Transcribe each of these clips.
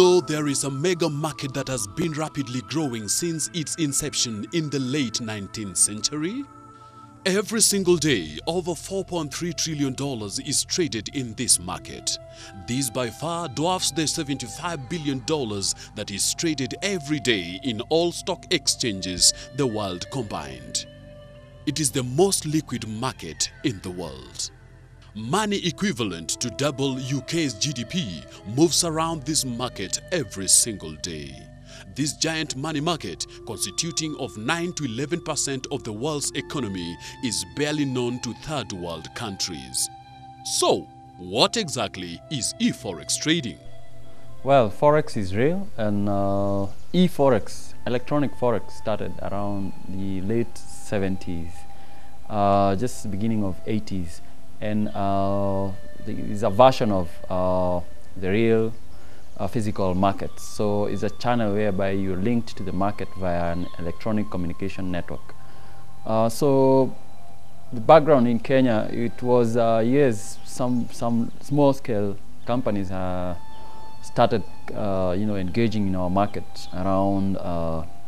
know there is a mega market that has been rapidly growing since its inception in the late 19th century? Every single day, over $4.3 trillion is traded in this market. This by far dwarfs the $75 billion that is traded every day in all stock exchanges the world combined. It is the most liquid market in the world. Money equivalent to double UK's GDP moves around this market every single day. This giant money market, constituting of 9 to 11% of the world's economy, is barely known to third world countries. So, what exactly is eForex trading? Well, Forex is real, and eForex, electronic Forex, started around the late 70s, just the beginning of 80s. And it's a version of the real physical market. So it's a channel whereby you're linked to the market via an electronic communication network. So the background in Kenya, it was yes, some small-scale companies started engaging in our market around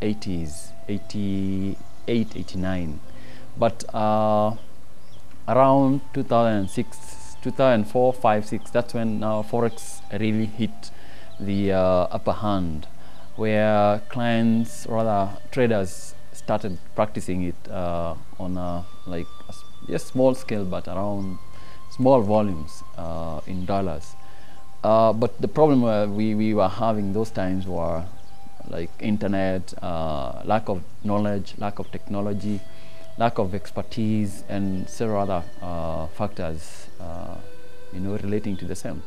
80s, 88, 89. But around 2006, 2004, 5, 6, that's when Forex really hit the upper hand, where clients, rather traders, started practicing it on a small scale, but around small volumes in dollars. But the problem we were having those times were like internet, lack of knowledge, lack of technology, lack of expertise, and several other factors relating to the same.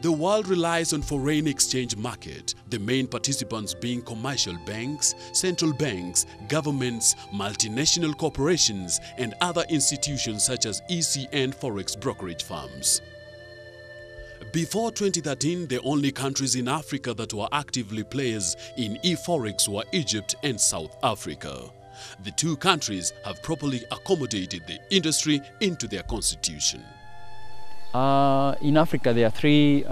The world relies on foreign exchange market, the main participants being commercial banks, central banks, governments, multinational corporations, and other institutions such as ECN Forex brokerage firms. Before 2013, the only countries in Africa that were actively players in eForex were Egypt and South Africa. The two countries have properly accommodated the industry into their constitution. In Africa, there are three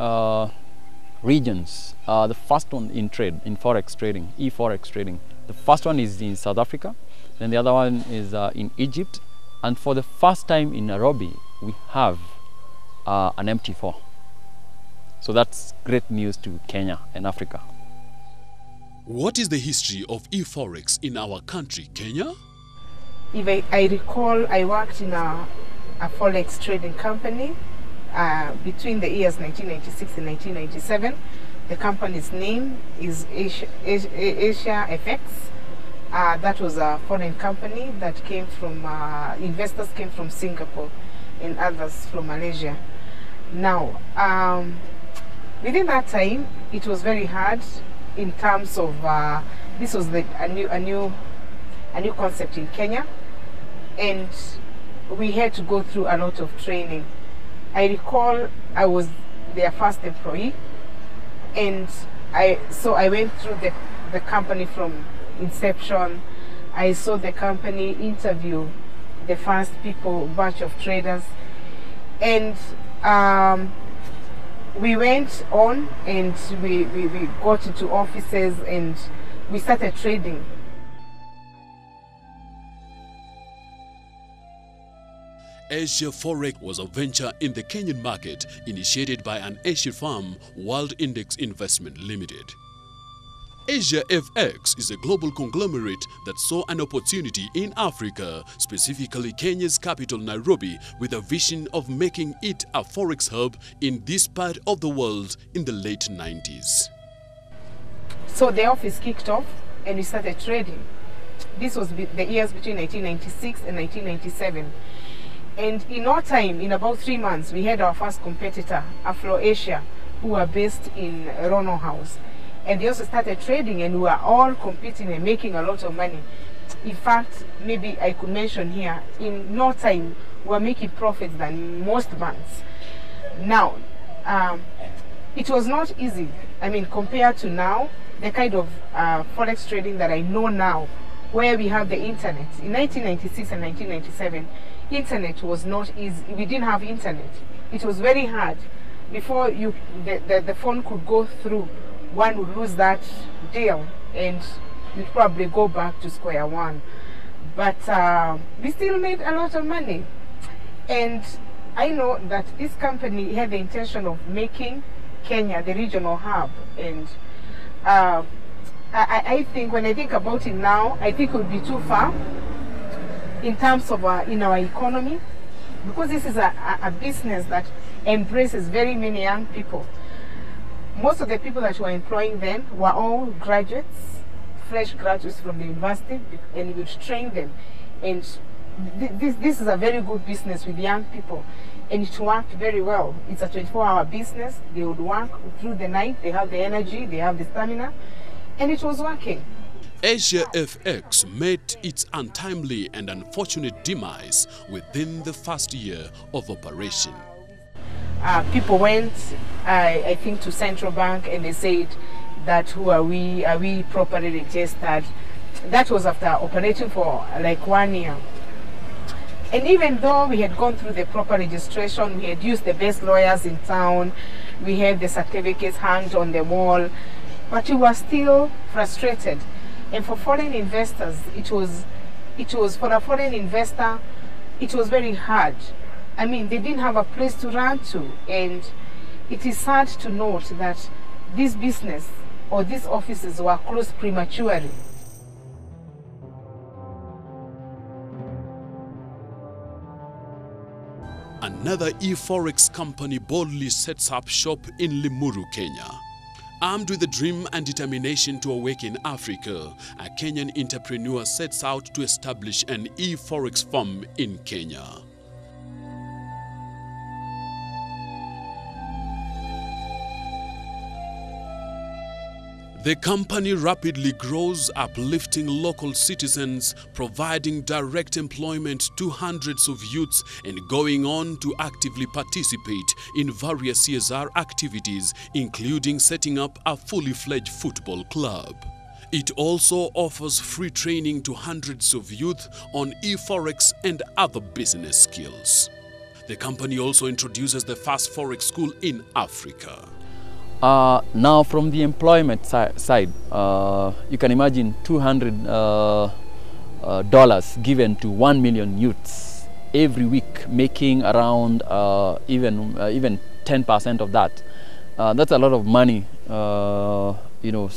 regions. The first one in Forex trading, eForex trading. The first one is in South Africa, then the other one is in Egypt, and for the first time in Nairobi, we have an MT4. So that's great news to Kenya and Africa. What is the history of eForex in our country, Kenya? If I recall, I worked in a Forex trading company between the years 1996 and 1997. The company's name is Asia FX. That was a foreign company that came from, investors came from Singapore and others from Malaysia. Now, within that time, it was very hard in terms of, this was a new concept in Kenya, and we had to go through a lot of training. I recall I was their first employee, and so I went through the company from inception. I saw the company interview the first batch of traders, and we went on and we got into offices and we started trading. Asia Forex was a venture in the Kenyan market initiated by an Asian firm, World Index Investment Limited. Asia FX is a global conglomerate that saw an opportunity in Africa, specifically Kenya's capital Nairobi, with a vision of making it a Forex hub in this part of the world in the late 90s. So the office kicked off and we started trading. This was the years between 1996 and 1997. And in no time, in about 3 months, we had our first competitor, Afro Asia, who were based in Rono House. And they also started trading, and we were all competing and making a lot of money. In fact, maybe I could mention here, in no time, we were making profits than most banks. Now, it was not easy. I mean, compared to now, the kind of Forex trading that I know now, where we have the internet. In 1996 and 1997, internet was not easy. We didn't have internet. It was very hard. Before the phone could go through one would lose that deal and you'd probably go back to square one. But we still made a lot of money. And I know that this company had the intention of making Kenya the regional hub. And I think when I think about it now, I think it would be too far in terms of in our economy, because this is a business that embraces very many young people. Most of the people that were employing then were all graduates, fresh graduates from the university, and we would train them. And this is a very good business with young people, and it worked very well. It's a 24-hour business. They would work through the night. They have the energy, they have the stamina, and it was working. Asia FX met its untimely and unfortunate demise within the first year of operation. People went, I think, to Central Bank and they said that who are we properly registered? That was after operating for like 1 year. And even though we had gone through the proper registration, we had used the best lawyers in town, we had the certificates hanged on the wall, but we were still frustrated. And for foreign investors, it was for a foreign investor, it was very hard. I mean, they didn't have a place to run to, and it is sad to note that this business or these offices were closed prematurely. Another eForex company boldly sets up shop in Limuru, Kenya. Armed with the dream and determination to awaken Africa, a Kenyan entrepreneur sets out to establish an eForex firm in Kenya. The company rapidly grows, uplifting local citizens, providing direct employment to hundreds of youths, and going on to actively participate in various CSR activities, including setting up a fully fledged football club. It also offers free training to hundreds of youth on eForex and other business skills. The company also introduces the first Forex school in Africa. Now from the employment side, you can imagine $200 given to 1 million youths every week, making around even 10% of that. That's a lot of money, you know,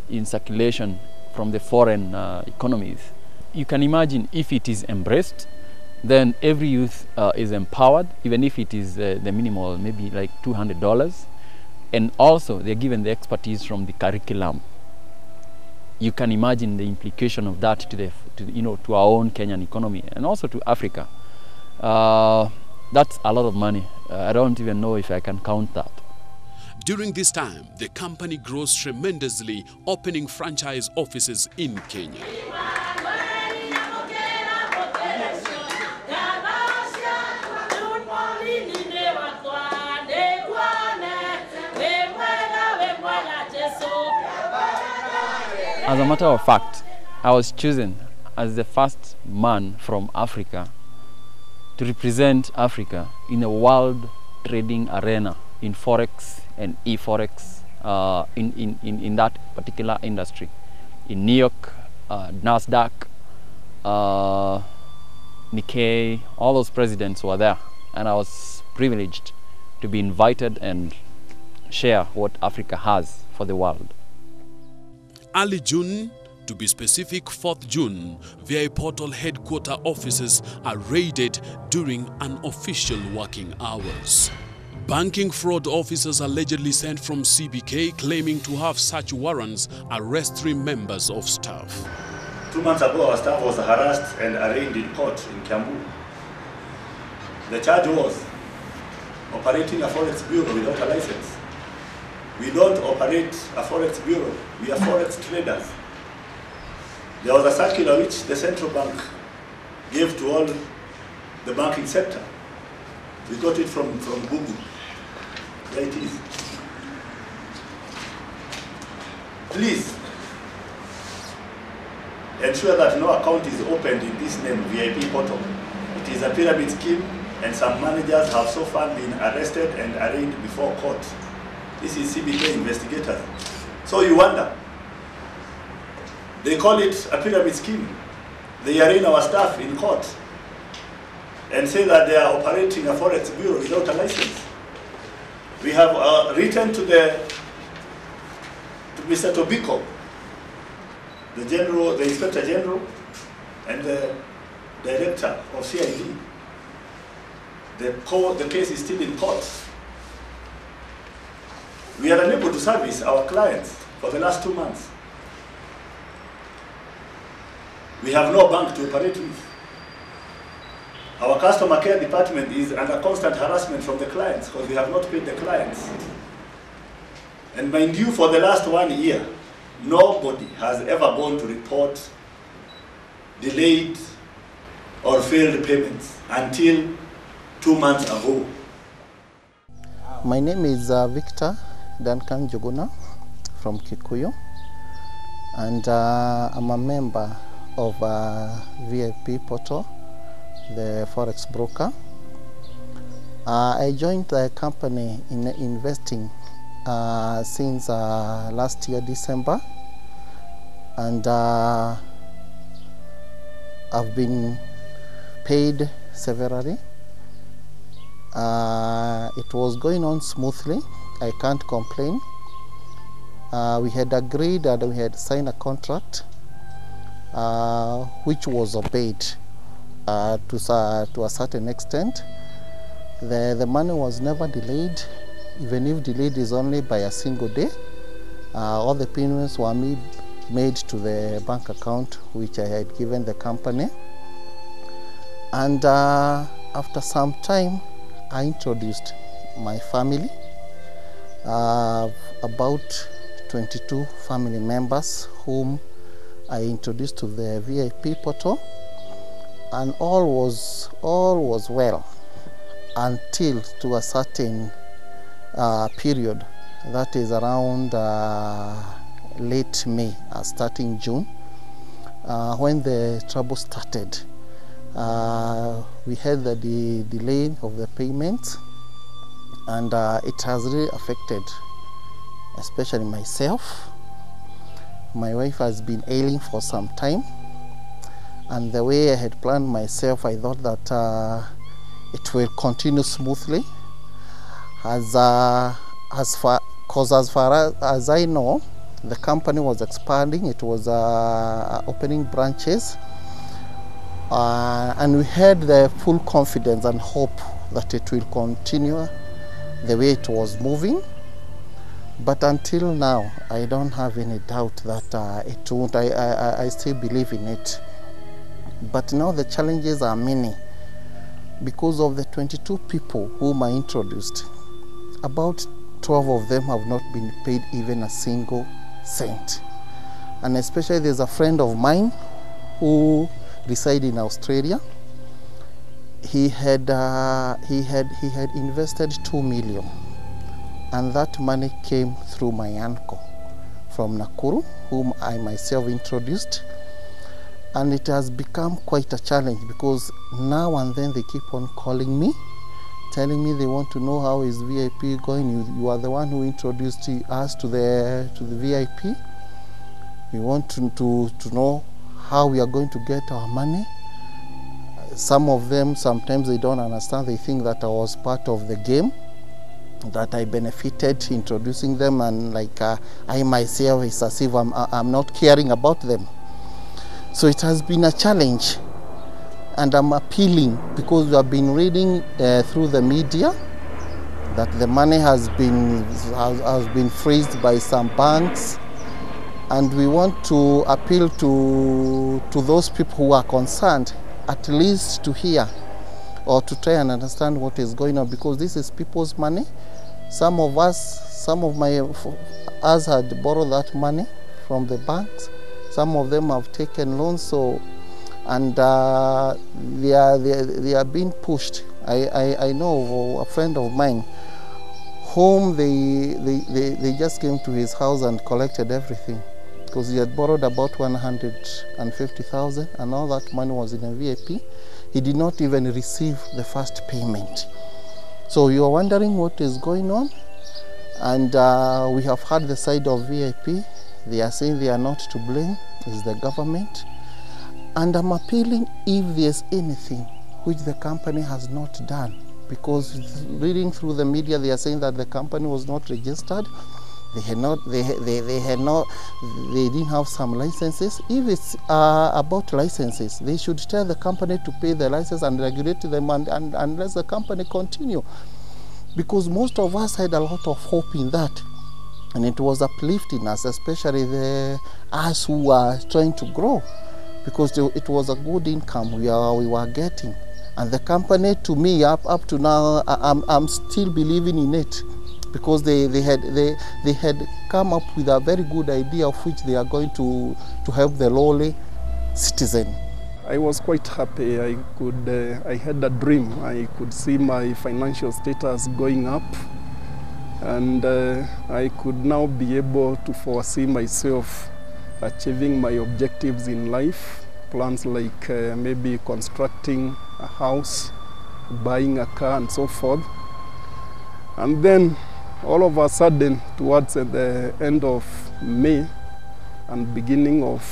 in circulation from the foreign economies. You can imagine if it is embraced, then every youth is empowered, even if it is the minimal, maybe like $200. And also they're given the expertise from the curriculum. You can imagine the implication of that to our own Kenyan economy and also to Africa. That's a lot of money. I don't even know if I can count that. During this time, the company grows tremendously, opening franchise offices in Kenya. As a matter of fact, I was chosen as the first man from Africa to represent Africa in a world trading arena in Forex and eForex in that particular industry. In New York, NASDAQ, Nikkei, all those presidents were there, and I was privileged to be invited and share what Africa has for the world. Early June, to be specific 4th June, VI Portal headquarter offices are raided during unofficial working hours. Banking fraud officers allegedly sent from CBK claiming to have such warrants arrest 3 members of staff. 2 months ago, our staff was harassed and arraigned in court in Kiambu. The charge was operating a Forex bureau without a license. We don't operate a Forex bureau, we are Forex traders. There was a circular which the central bank gave to all the banking sector. We got it from Google. There it is. Please ensure that no account is opened in this name, VIP Portal. It is a pyramid scheme, and some managers have so far been arrested and arraigned before court. This is CBK investigators. So you wonder. They call it a pyramid scheme. They arraign our staff in court and say that they are operating a forex bureau without a license. We have written to Mr. Tobiko, the Inspector General, and the Director of CID. The case is still in court. We are unable to service our clients for the last 2 months. We have no bank to operate with. Our customer care department is under constant harassment from the clients because we have not paid the clients. And mind you, for the last 1 year, nobody has ever gone to report delayed or failed payments until 2 months ago. My name is Victor Duncan Juguna from Kikuyu, and I'm a member of VIP Portal, the forex broker. I joined the company in investing since last year December, and I've been paid severally. It was going on smoothly. I can't complain. We had agreed and we had signed a contract which was obeyed to a certain extent. The money was never delayed, even if delayed is only by a single day. All the payments were made to the bank account which I had given the company. And after some time, I introduced my family, about 22 family members whom I introduced to the VIP portal, and all was well until to a certain period, that is around late May, starting June, when the trouble started. We had the delay of the payments, and it has really affected especially myself. My wife has been ailing for some time, and the way I had planned myself, I thought that it will continue smoothly, as far as I know, the company was expanding. It was opening branches, and we had the full confidence and hope that it will continue the way it was moving. But until now, I don't have any doubt that it won't. I still believe in it. But now the challenges are many. Because of the 22 people whom I introduced, about 12 of them have not been paid even a single cent. And especially there's a friend of mine who resides in Australia. He had invested 2 million, and that money came through my uncle from Nakuru, whom I myself introduced. And it has become quite a challenge, because now and then they keep on calling me, telling me they want to know how is VIP going. You are the one who introduced us to the VIP. We want to know how we are going to get our money. Some of them, sometimes they don't understand. They think that I was part of the game, that I benefited introducing them, and like I myself, it's as if I'm not caring about them. So it has been a challenge, and I'm appealing, because we have been reading through the media that the money has been freezed by some banks, and we want to appeal to those people who are concerned, at least to hear or to try and understand what is going on, because this is people's money. Some of us had borrowed that money from the banks. Some of them have taken loans, and they are being pushed. I know a friend of mine whom they just came to his house and collected everything, because he had borrowed about 150,000, and all that money was in a VIP. He did not even receive the first payment. So you are wondering what is going on, And we have heard the side of VIP. They are saying they are not to blame, it's the government. And I'm appealing if there's anything which the company has not done, because reading through the media, they are saying that the company was not registered. They didn't have some licenses. If it's about licenses, they should tell the company to pay the license and regulate them and let the company continue. Because most of us had a lot of hope in that. And it was uplifting us, especially us who were trying to grow, because it was a good income we were getting. And the company, to me, up to now, I'm still believing in it, because they had come up with a very good idea of which they are going to help the lowly citizen. I was quite happy. I had a dream. I could see my financial status going up, and I could now be able to foresee myself achieving my objectives in life. Plans like maybe constructing a house, buying a car, and so forth. And then all of a sudden, towards the end of May and beginning of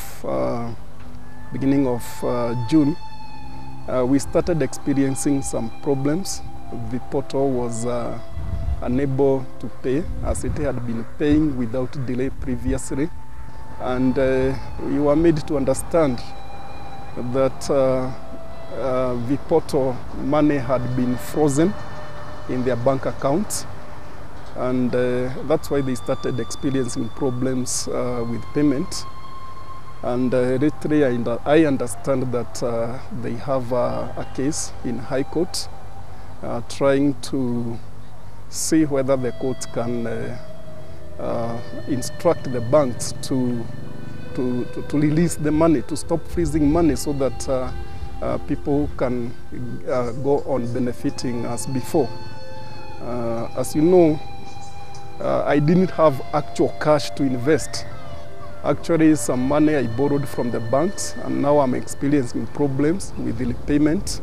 June, we started experiencing some problems. The portal was unable to pay, as it had been paying without delay previously. And we were made to understand that the portal money had been frozen in their bank accounts. And that's why they started experiencing problems with payment. And lately, I understand that they have a case in High Court trying to see whether the court can instruct the banks to release the money, to stop freezing money, so that people can go on benefiting as before. As you know, I didn't have actual cash to invest. Actually, some money I borrowed from the banks, and now I'm experiencing problems with the payment.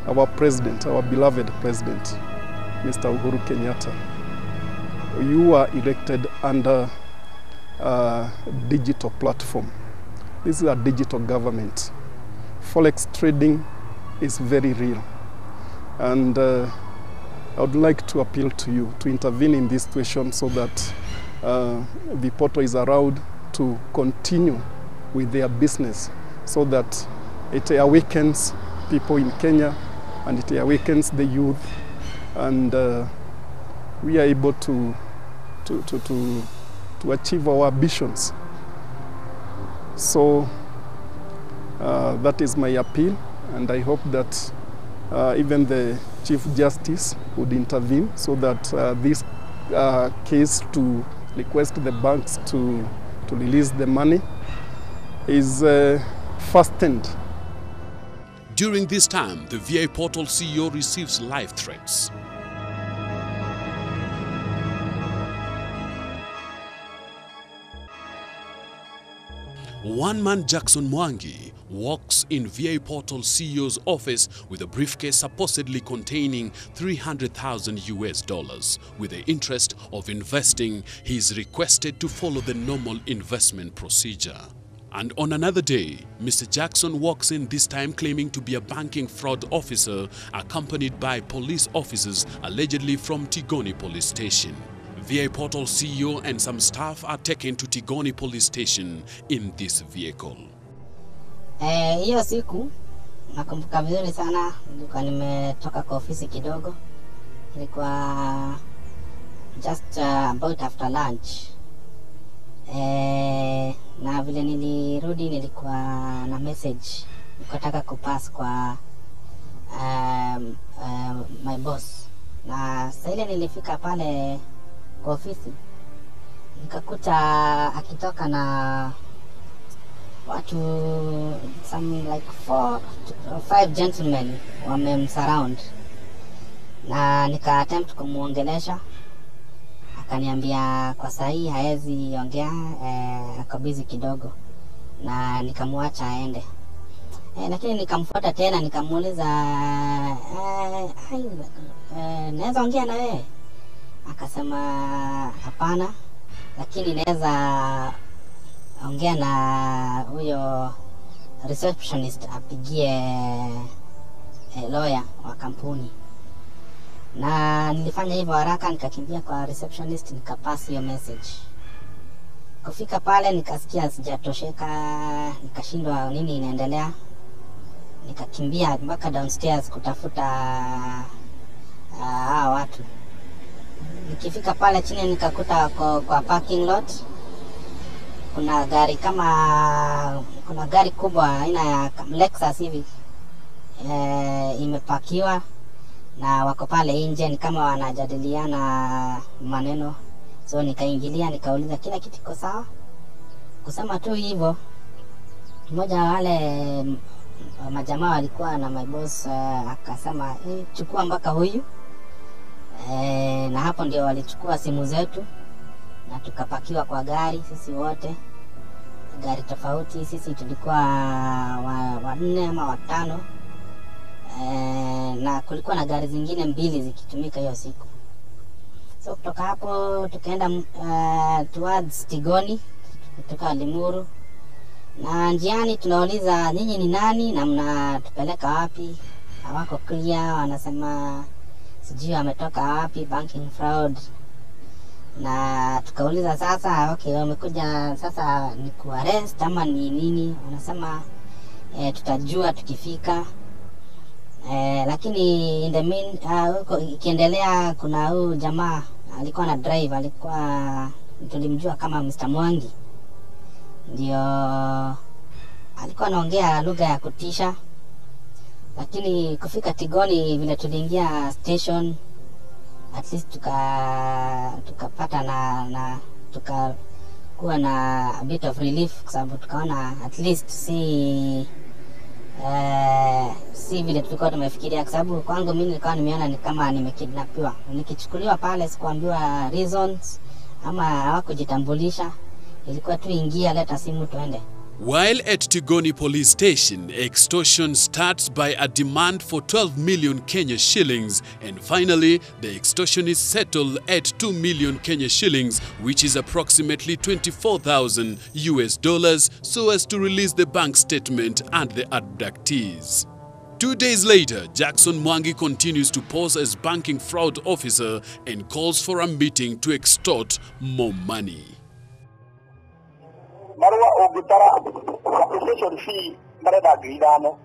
Our president, our beloved president, Mr. Uhuru Kenyatta, you are elected under a digital platform. This is a digital government. Forex trading is very real. And I would like to appeal to you to intervene in this situation so that the portal is allowed to continue with their business, so that it awakens people in Kenya and it awakens the youth, and we are able to achieve our ambitions. So that is my appeal, and I hope that even the Chief Justice would intervene so that this case to request the banks to release the money is fastened. During this time, the VI Portal CEO receives life threats. One man, Jackson Mwangi, walks in VI Portal CEO's office with a briefcase supposedly containing $300,000. With the interest of investing, he is requested to follow the normal investment procedure. And on another day, Mr. Jackson walks in, this time claiming to be a banking fraud officer, accompanied by police officers allegedly from Tigoni Police Station. VI Portal CEO and some staff are taken to Tigoni Police Station in this vehicle. Hiyo siku nakumbuka vizuri sana, nilikuwa nimetoka kwa ofisi kidogo. Ilikuwa just about after lunch. Na vile nilirudi nilikuwa na message nikataka kupass kwa my boss. Na sasa ile nilifika pale kwa ofisi nikakuta akitoka na watu, some like 4 or 5 gentlemen wamemsurround, na nika attempt kumuongelesha. Akaniambia kwa sahi haezi ongea, ako busy kidogo, na nikamwacha aende. Lakini nikamfuata tena nikamuuliza naweza ongea na wewe? Akasema hapana, lakini naweza ongea na huyo receptionist apigie lawyer wa kampuni. Na nilifanya hivyo haraka, nikakimbia kwa receptionist nikapass hiyo message. Kufika pale nikasikia sijatosheka, nikashindwa nini inaendelea. Nikakimbia mpaka downstairs kutafuta hawa watu. Nikifika pale chini nikakuta kwa parking lot kuna gari kubwa aina ya Lexus hivi imepakiwa, na wako pale nje ni kama wanajadiliana maneno. So nikaingilia nikauliza kila kitu kiko sawa. Kusema tu hivyo, mmoja wale majamaa walikuwa na my boss akasema chukua mpaka huyu. Na hapo ndio walichukua simu zetu na tukapakiwa kwa gari sisi wote, gari tofauti. Sisi tulikuwa wanne ama watano, na kulikuwa na gari zingine 2 zikitumika hiyo siku. So kutoka hapo tukaenda towards Tigoni kutoka Limuru, na njiani tunauliza nyinyi ni nani na mnatupeleka wapi? Hawako clear, wanasema sijui ametoka wapi, banking fraud. Na tukauliza sasa, okay, wamekuja sasa ni kuarrest ama ni nini? Wanasema tutajua tukifika. Lakini in the mean huko ikiendelea, kuna huyu jamaa alikuwa na drive, alikuwa tulimjua kama Mr. Mwangi, ndio alikuwa anaongea lugha ya kutisha. Lakini kufika Tigoni vile tuliingia station, at least tukapata na tukakuwa na a bit of relief, kwa sababu tukaona at least si vile tulikuwa tumefikiria. Kwa sababu kwangu mimi nilikuwa nimeona ni kama nimekidnapiwa. Nikichukuliwa pale sikuambiwa reasons ama hawakujitambulisha, ilikuwa tu ingia, leta simu tuende. While at Tigoni police station, extortion starts by a demand for 12 million Kenya shillings, and finally, the extortion is settled at 2 million Kenya shillings, which is approximately $24,000 US, so as to release the bank statement and the abductees. 2 days later, Jackson Mwangi continues to pose as banking fraud officer and calls for a meeting to extort more money. Marua ogutara application fee marenda ngirano.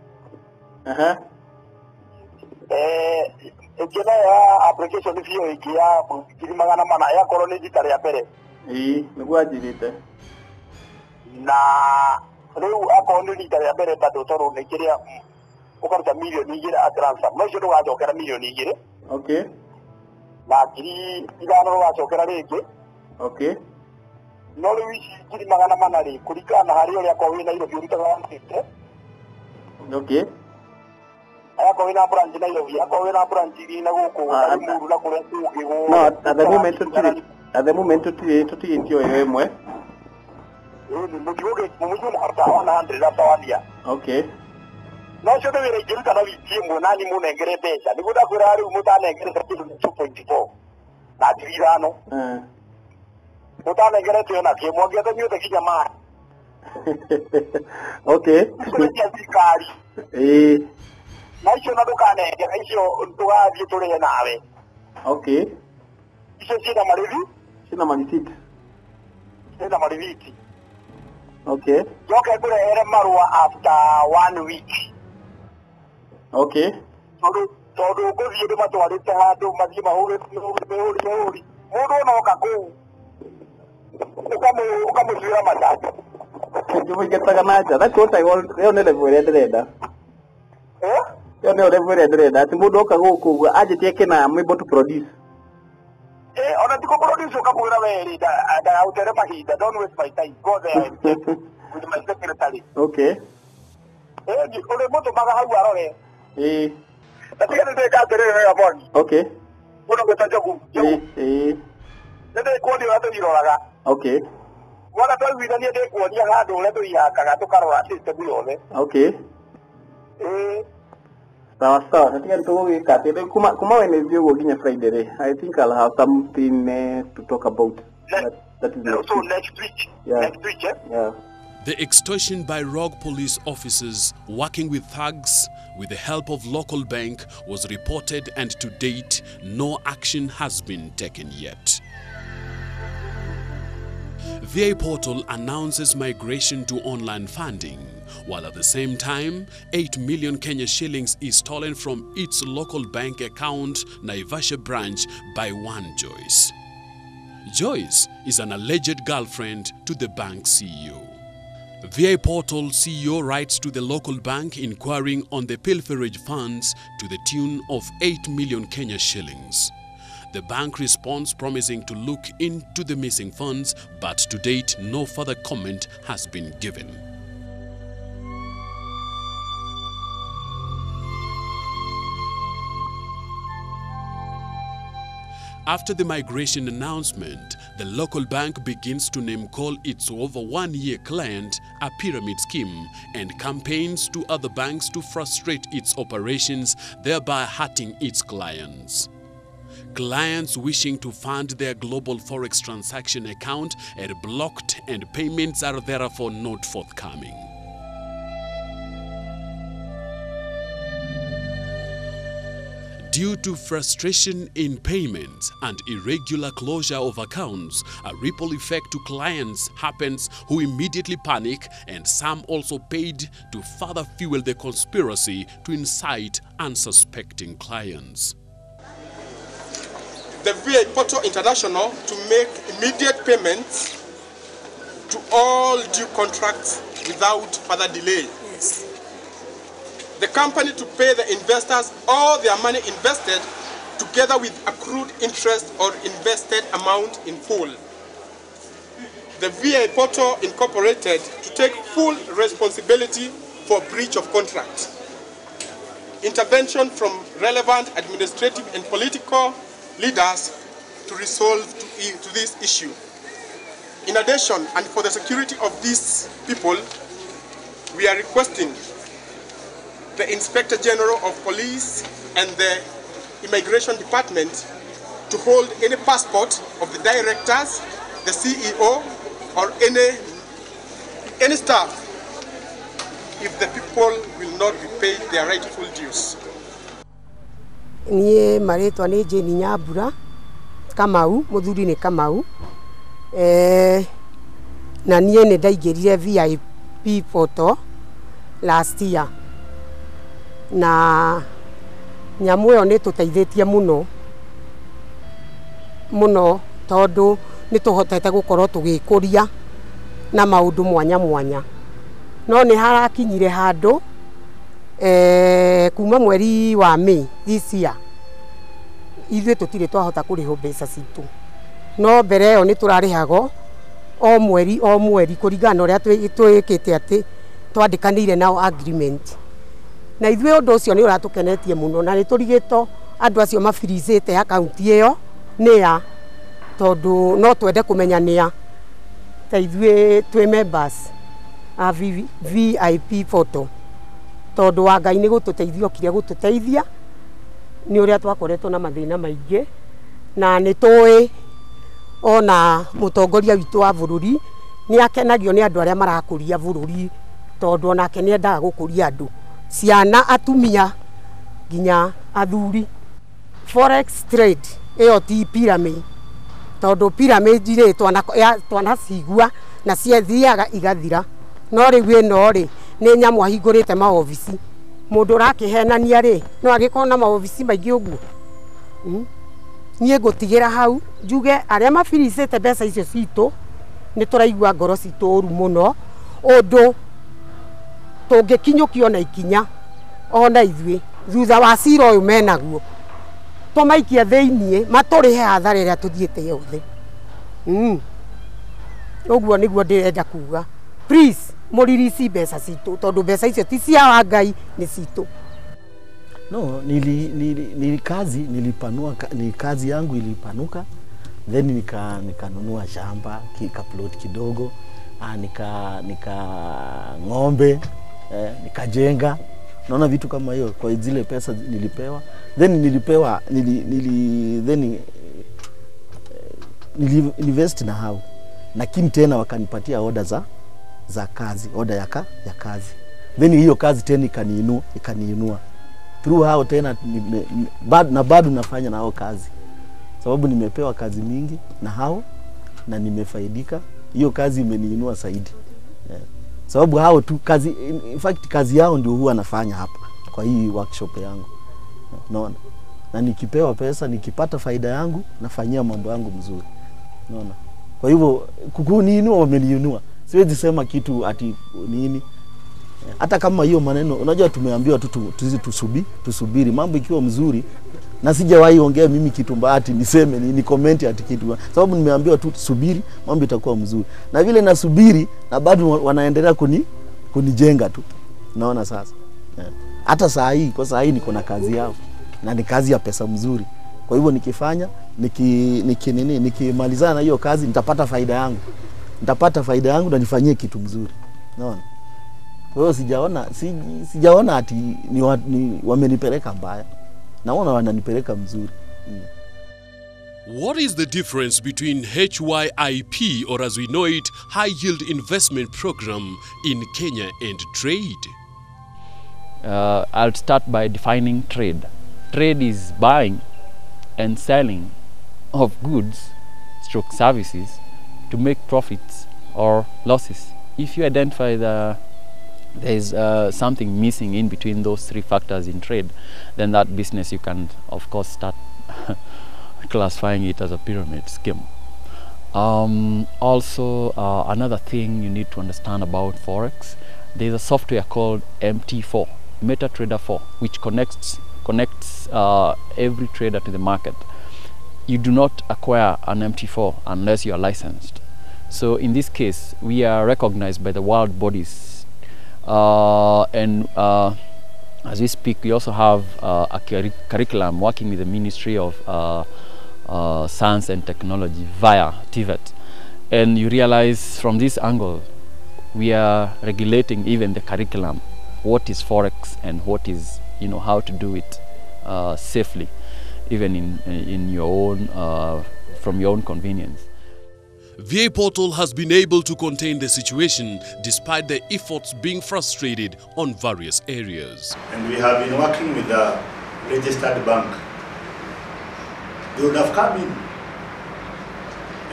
Ejena ya application fee oikia ngiri magana mana ya korone jitare ya pere. Niguo njirite. Na riu akondi jitare ya pere tatu toro nekiria ukaruta milioni 2 a transfer. Mwisho ndo wajokera milioni 2. Okay. Na ngiri igano wajokera ringi. Okay. No riu ngiri magana mana ri kurikana hari uri akwa wina iro biuritaga wamite. Okay. Ayako wina branch na iro biako wina branch ina guko Limuru na kule kugigo. No, at the moment tutiyitio yemwe. Mugigoge mumuju harta 100 after 1 year. Okay. No shodo wira igiruka na witimu nani munengere pesa. Niguda kurari umutanengere 2.4. Na dirano. Mutanengere tu na kiemo gete nyote kijamaa. Okay. Na hicho na dukane hicho tuwaje tule nawe. Okay. Hicho sina malivi? Sina malisiti. Sina maliviti. Okay. Yoke kule ere marua after 1 week. Okay. Todo ko yede matwalite hado mazima hore. Mudo no kaku. Ukamu zira matatu. Kijumu getaga naja. That's what I want. Yo nele vure ndreda. Yo nele vure ndreda. Ati mudo kaguku aje tieke na I'm able to produce. Ona tiko produce ukamuira weri da utere mahida. Don't waste my time. Go there and check with my secretary. Okay. Ole moto baga hagu arore. Natika nende ka tere ya boni. Okay. Uno betaja ku. Nende ko ni watu iroraga. Okay. Wala to wida ni de ko ni hado le to ya kaga to karora system yole. Okay. Sawa. Natika nitogika tete kuma Wednesday uginya Friday. I think I'll have something to talk about. That is next week. Yeah. Next week, Yeah. The extortion by rogue police officers working with thugs with the help of local bank was reported, and to date, no action has been taken yet. VA Portal announces migration to online funding, while at the same time, 8 million Kenya shillings is stolen from its local bank account, Naivasha branch, by one Joyce. Joyce is an alleged girlfriend to the bank CEO. VA Portal CEO writes to the local bank inquiring on the pilferage funds to the tune of 8 million Kenya shillings. The bank responds promising to look into the missing funds, but to date no further comment has been given. After the migration announcement, the local bank begins to name-call its over one-year client a pyramid scheme and campaigns to other banks to frustrate its operations, thereby hurting its clients. Clients wishing to fund their global forex transaction account are blocked, and payments are therefore not forthcoming. Due to frustration in payments and irregular closure of accounts, a ripple effect to clients happens, who immediately panic, and some also paid to further fuel the conspiracy to incite unsuspecting clients. The VA Portal International to make immediate payments to all due contracts without further delay. Yes. The company to pay the investors all their money invested together with accrued interest or invested amount in full. The VA Portal Incorporated to take full responsibility for breach of contract. Intervention from relevant administrative and political leaders to resolve to this issue. In addition, and for the security of these people, we are requesting the Inspector General of Police and the Immigration Department to hold any passport of the directors, the CEO, or any staff if the people will not be paid their rightful dues. Niĩ marĩtwa nĩ Jane Nyambura Kamau, mũthuri nĩ Kamau. Na niĩ nĩ ndaingĩrire VIP Portal last year. Na nyamu ĩyo nĩ tũteithĩtie mũno tondũ nĩ tũhotete gũkorwo tũgĩkũria na maũndũ mwanya mwanya. No nĩ harakinyire handũ kuma mweri wa May this year ithuĩ tũtirĩ twahota kũrĩhwo mbeca citũ. No mbere ĩyo nĩ tũrarĩhagwo o mweri kũringana na ũrĩa twĩkĩte atĩ twandĩkanĩire nao agreement. Na ithuĩ ũndũ ũcio nĩ ũratũkenetie mũno, na nĩ tũrigĩtwo andũ acio mafirizĩte akaunti ĩyo nĩya, tondũ no twende kũmenya nĩya. Ta ithuĩ twĩ members a VIP Portal, tondũ wa Ngai nĩ gũtũteithia okire gũtũteithia nĩ ũrĩa twakoretwo na mathĩna maingĩ, na nĩ tũĩ ona mũtongoria witũ wa bũrũri nĩ akenagio nĩ andũ arĩa marakũria bũrũri, tondũ onake nĩ endaga gũkũria andũ, ciana, atumia, nginya athuri. Forex trade ĩyo ti pyramid, tondũ pyramid rĩ twanacigua na ciathiaga igathira. No rĩu ĩno rĩ nĩ nyamũ ahingũrĩte maobici. Mũndũ ũrakĩhenania rĩ no agĩkorwo na maobici maingĩ ũguo. Niĩ ngũtigĩra hau njuge arĩa mabiricĩte mbeca icio citũ nĩ tũraigua ngoro citũ ũru mũno, ũndũ tũngĩkinyũkio na ikinya ona ithuĩ thutha wa cira ũyũ menaguo tũmaikia thĩiniĩ matũrĩhe hathara ĩrĩa tũthiĩte yothe. Ũguo nĩguo ndĩrenda kuga. Please mũririci mbeca citũ, tondũ mbeca icio ti cia wa Ngai, nĩ citũ. No, ni kazi yangu ilipanuka, then nikanunua shamba plot kidogo, nika ng'ombe, nikajenga, Naona vitu kama hiyo kwa zile pesa nilipewa. Then niliinvest na hao. Lakini tena wakanipatia order za kazi, order ya kazi. Then hiyo kazi tena ikaniinua. Through hao tena bado nafanya na hao kazi. Sababu nimepewa kazi mingi na hao na nimefaidika. Hiyo kazi imeniinua zaidi. Sababu hao tu kazi, in fact kazi yao ndio huwa nafanya hapa kwa hii workshop yangu. Unaona? Na nikipewa pesa, nikipata faida yangu, nafanyia mambo yangu mzuri. Unaona? Kwa hivyo kukuniinua wameniinua. Siwezi sema kitu ati nini. Hata kama hiyo maneno, unajua tumeambiwa tu tusubiri mambo ikiwa mzuri. Na sijawahi ongea mimi kitu mbaya ati niseme ni comment ati kitu. Sababu nimeambiwa tu subiri, mambo itakuwa mzuri. Na vile nasubiri na bado wanaendelea kunijenga tu. Naona sasa. Hata saa hii niko na kazi yao na ni kazi ya pesa mzuri. Kwa hivyo nikifanya nikimalizana na hiyo kazi nitapata faida yangu. Na nifanyie kitu mzuri. Naona? Kwa hiyo sijaona ati ni wamenipeleka mbaya. Naona wananipeleka mzuri. What is the difference between HYIP, or as we know it, High Yield Investment Program, in Kenya and trade? I'll start by defining trade. Trade is buying and selling of goods / services to make profits or losses. If you identify there's something missing in between those three factors in trade, then that business you can of course start classifying it as a pyramid scheme. Also another thing you need to understand about Forex, there's a software called MT4, MetaTrader 4, which connects every trader to the market. You do not acquire an MT4 unless you are licensed. So in this case, we are recognized by the world bodies. As we speak, we also have a curriculum working with the Ministry of Science and Technology via TVET. And you realize from this angle, we are regulating even the curriculum, what is Forex and what is, how to do it safely, even in your own, from your own convenience. VA Portal has been able to contain the situation despite the efforts being frustrated on various areas. And we have been working with the registered bank. They would have come in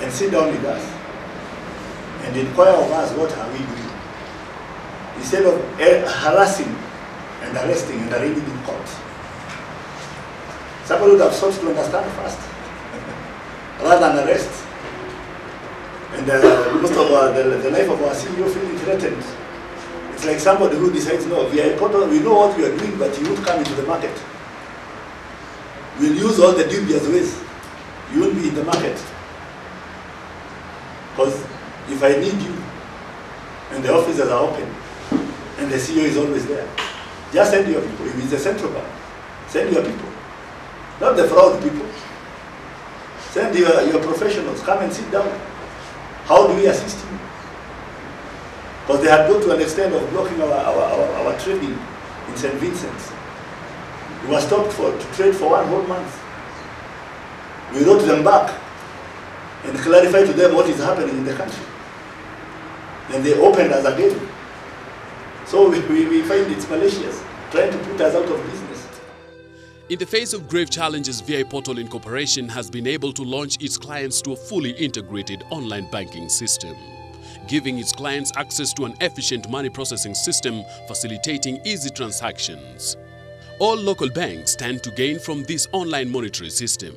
and sit down with us and inquire of us what are we doing. Instead of harassing and arresting and arraigning in court. Somebody would have sought to understand first rather than arrest. And most of the life of our CEO feeling threatened. It's like somebody who decides, no, VA Portal, we know what we are doing, but you won't come into the market. We'll use all the dubious ways. You won't be in the market. Because if I need you, and the offices are open, and the CEO is always there, just send your people. If it's the central bank, send your people. Not the fraud people. Send your professionals, come and sit down. How do we assist you? Because they had got to an extent of blocking our trading in St. Vincent's. We were stopped to trade for 1 whole month. We wrote them back and clarified to them what is happening in the country. And they opened us again. So we find it's malicious, trying to put us out of business. In the face of grave challenges, VA Portal Incorporation has been able to launch its clients to a fully integrated online banking system, giving its clients access to an efficient money processing system, facilitating easy transactions. All local banks stand to gain from this online monetary system.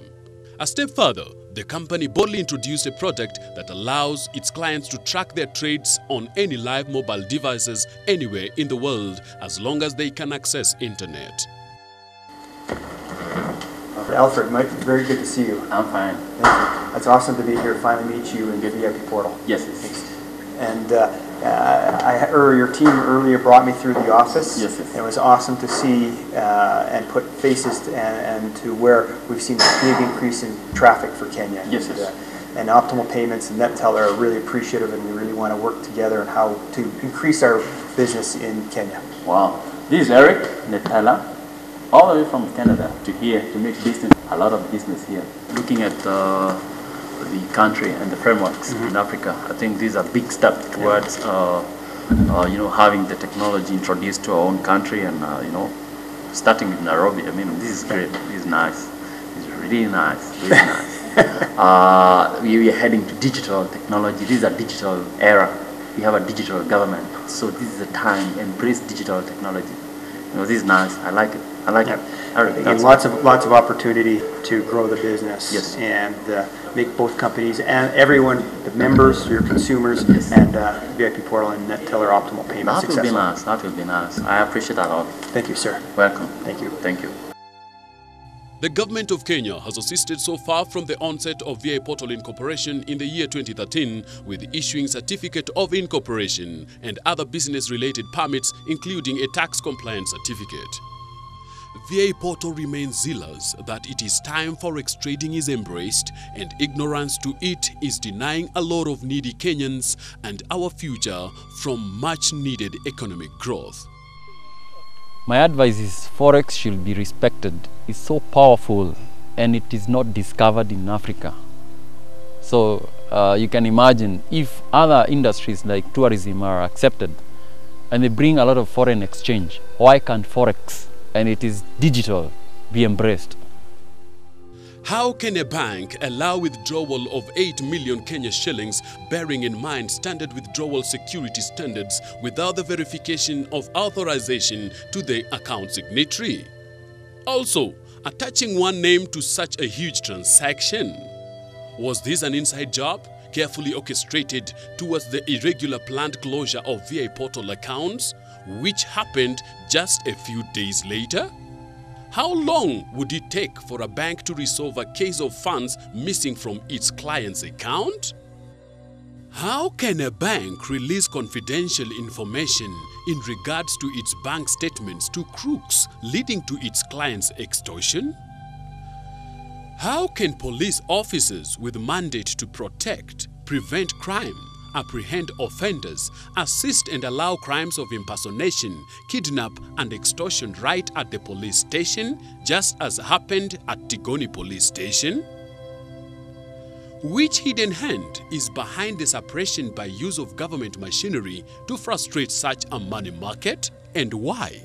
A step further, the company boldly introduced a product that allows its clients to track their trades on any live mobile devices anywhere in the world as long as they can access internet. Alfred, Mike, very good to see you. I'm fine. Thank you. It's awesome to be here, finally meet you and get the VIP Portal. Yes, yes. And your team earlier brought me through the office. Yes, yes. It was awesome to see and put faces and to where we've seen a big increase in traffic for Kenya. Yes, yes. And Optimal Payments and NetTeller are really appreciative, and we really want to work together on how to increase our business in Kenya. Wow. This is Eric Netala, all the way from Canada to here to make business, a lot of business here. Looking at the country and the frameworks in Africa, I think these are big steps towards you know, having the technology introduced to our own country, and you know, starting with Nairobi. I mean, this is great. This is nice. It's really nice. Really nice. We are heading to digital technology. This is a digital era. We have a digital government, so this is a time to embrace digital technology. You know, this is nice. I like it. I like it. And lots of opportunity to grow the business, and make both companies and everyone, the members, your consumers, and VIP Portal and NetTeller Optimal Payments successful. That will be nice. That will be nice. I appreciate that a lot. Thank you, sir. Welcome. Thank you. Thank you. The government of Kenya has assisted so far from the onset of VI Portal Incorporation in the year 2013 with issuing certificate of incorporation and other business-related permits, including a tax compliance certificate. VI Portal remains zealous that it is time forex trading is embraced, and ignorance to it is denying a lot of needy Kenyans and our future from much-needed economic growth. My advice is forex should be respected. It's so powerful and it is not discovered in Africa. So you can imagine if other industries like tourism are accepted and they bring a lot of foreign exchange, why can't forex, and it is digital, be embraced? How can a bank allow withdrawal of 8 million Kenya shillings, bearing in mind standard withdrawal security standards, without the verification of authorization to the account signatory? Also, attaching one name to such a huge transaction. Was this an inside job, carefully orchestrated towards the irregular planned closure of VI Portal accounts, which happened just a few days later? How long would it take for a bank to resolve a case of funds missing from its client's account? How can a bank release confidential information in regards to its bank statements to crooks, leading to its client's extortion? How can police officers with mandate to protect, prevent crime, apprehend offenders, assist and allow crimes of impersonation, kidnap and extortion right at the police station, just as happened at Tigoni police station? Which hidden hand is behind the suppression by use of government machinery to frustrate such a money market, and why?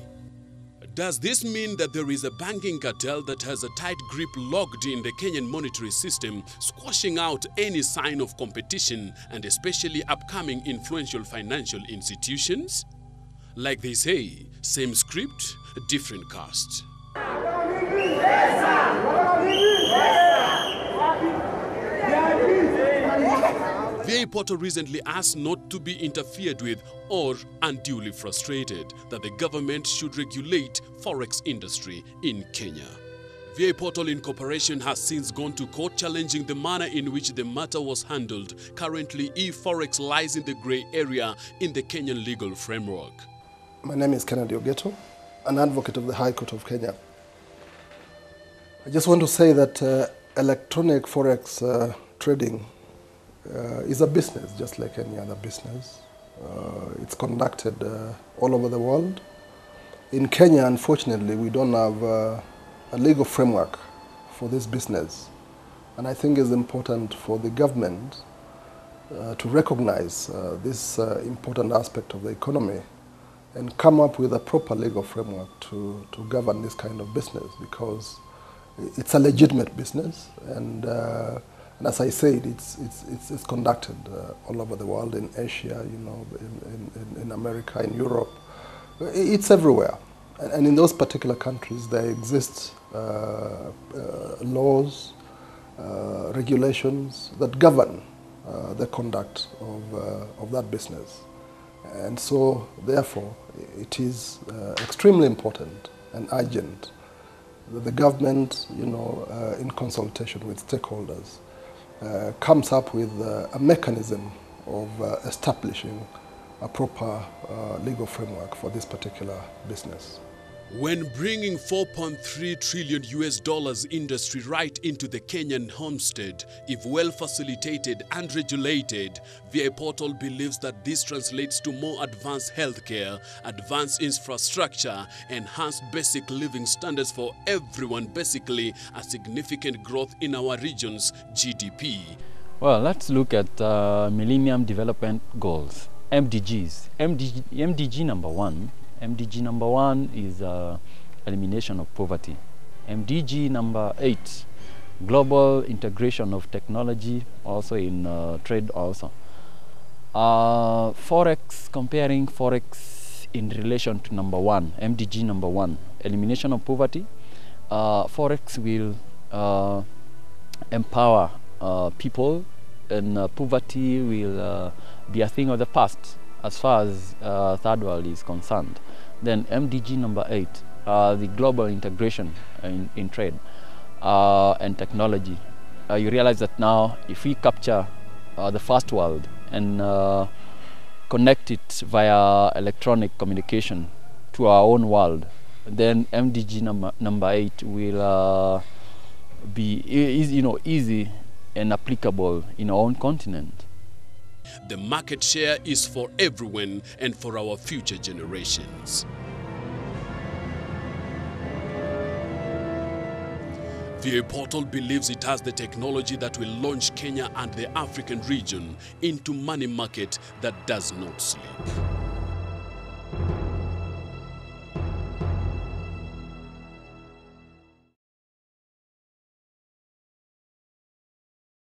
Does this mean that there is a banking cartel that has a tight grip locked in the Kenyan monetary system, squashing out any sign of competition and especially upcoming influential financial institutions? Like they say, same script, different cast. VI Portal recently asked not to be interfered with or unduly frustrated that the government should regulate forex industry in Kenya. VI Portal Incorporation has since gone to court challenging the manner in which the matter was handled. Currently, eForex lies in the grey area in the Kenyan legal framework. My name is Kennedy Ogeto, an advocate of the High Court of Kenya. I just want to say that electronic forex trading is a business just like any other business. It's conducted all over the world. In Kenya, unfortunately, we don't have a legal framework for this business. And I think it's important for the government to recognize this important aspect of the economy and come up with a proper legal framework to govern this kind of business, because it's a legitimate business, and as I said, it's conducted all over the world, in Asia, you know, in America, in Europe. It's everywhere. And in those particular countries, there exist laws, regulations that govern the conduct of that business. And so, therefore, it is extremely important and urgent that the government, you know, in consultation with stakeholders, comes up with a mechanism of establishing a proper legal framework for this particular business. When bringing 4.3 trillion US dollars industry right into the Kenyan homestead, if well facilitated and regulated, VI Portal believes that this translates to more advanced healthcare, advanced infrastructure, enhanced basic living standards for everyone, basically a significant growth in our region's GDP. Well, let's look at Millennium Development Goals, MDGs. MDG number one. MDG number 1 is elimination of poverty. MDG number 8, global integration of technology, also in trade also. Forex, comparing Forex in relation to number 1, MDG number 1, elimination of poverty. Forex will empower people, and poverty will be a thing of the past as far as third world is concerned. Then MDG number 8, the global integration in trade and technology. You realize that now if we capture the first world and connect it via electronic communication to our own world, then MDG number 8 will be easy and applicable in our own continent. The market share is for everyone and for our future generations. VI Portal believes it has the technology that will launch Kenya and the African region into money market that does not sleep.